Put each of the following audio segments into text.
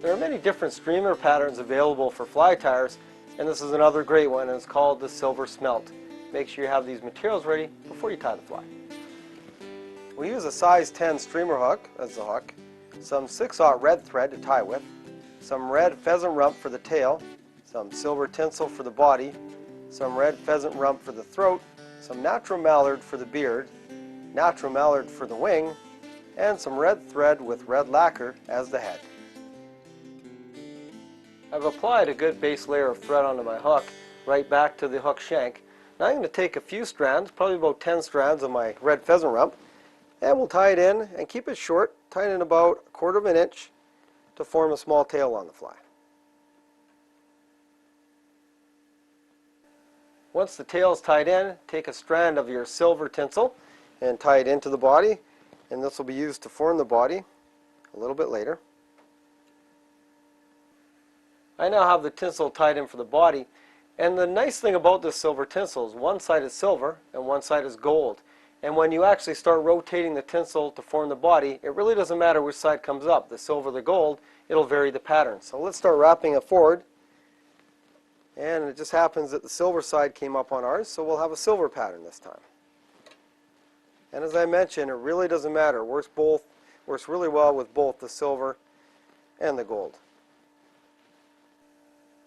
There are many different streamer patterns available for fly tires, and this is another great one, and it's called the Silver Smelt. Make sure you have these materials ready before you tie the fly. We use a size 10 streamer hook as the hook, some 6/0 red thread to tie with, some red pheasant rump for the tail, some silver tinsel for the body, some red pheasant rump for the throat, some natural mallard for the beard, natural mallard for the wing, and some red thread with red lacquer as the head. I've applied a good base layer of thread onto my hook, right back to the hook shank. Now I'm going to take a few strands, probably about 10 strands of my red pheasant rump, and we'll tie it in and keep it short, tie it in about 1/4 inch to form a small tail on the fly. Once the tail is tied in, take a strand of your silver tinsel and tie it into the body, and this will be used to form the body a little bit later. I now have the tinsel tied in for the body, and the nice thing about this silver tinsel is one side is silver and one side is gold. And when you actually start rotating the tinsel to form the body, it really doesn't matter which side comes up, the silver or the gold, it'll vary the pattern. So let's start wrapping it forward. And it just happens that the silver side came up on ours, so we'll have a silver pattern this time. And as I mentioned, it really doesn't matter. It works really well with both the silver and the gold.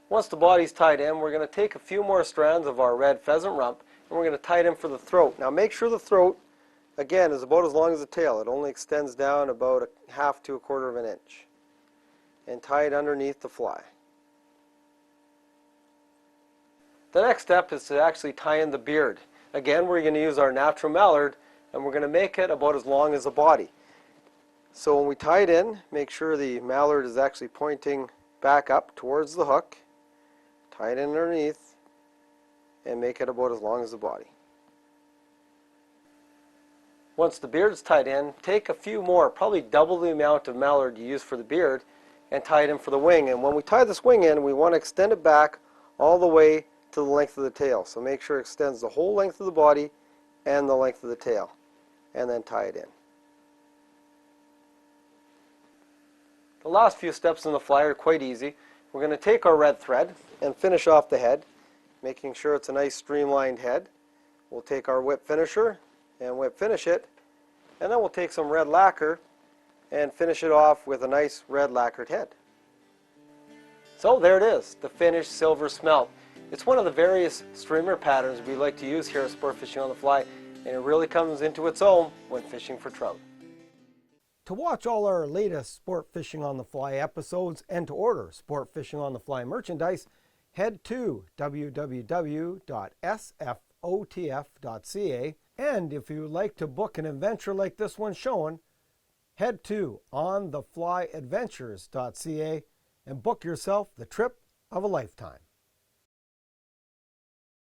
Once the body's tied in, we're going to take a few more strands of our red pheasant rump, and we're going to tie it in for the throat. Now make sure the throat, again, is about as long as the tail. It only extends down about 1/2 to 1/4 inch. And tie it underneath the fly. The next step is to actually tie in the beard. Again, we're going to use our natural mallard, and we're going to make it about as long as the body. So when we tie it in, make sure the mallard is actually pointing back up towards the hook. Tie it in underneath and make it about as long as the body. Once the beard is tied in, take a few more, probably double the amount of mallard you use for the beard, and tie it in for the wing. And when we tie this wing in, we want to extend it back all the way to the length of the tail. So make sure it extends the whole length of the body and the length of the tail, and then tie it in. The last few steps in the fly are quite easy. We're going to take our red thread and finish off the head, making sure it's a nice streamlined head. We'll take our whip finisher and whip finish it, and then we'll take some red lacquer and finish it off with a nice red lacquered head. So there it is, the finished silver smelt. It's one of the various streamer patterns we like to use here at Sport Fishing on the Fly, and it really comes into its own when fishing for trout. To watch all our latest Sport Fishing on the Fly episodes and to order Sport Fishing on the Fly merchandise, head to www.sfotf.ca. And if you would like to book an adventure like this one shown, head to ontheflyadventures.ca and book yourself the trip of a lifetime.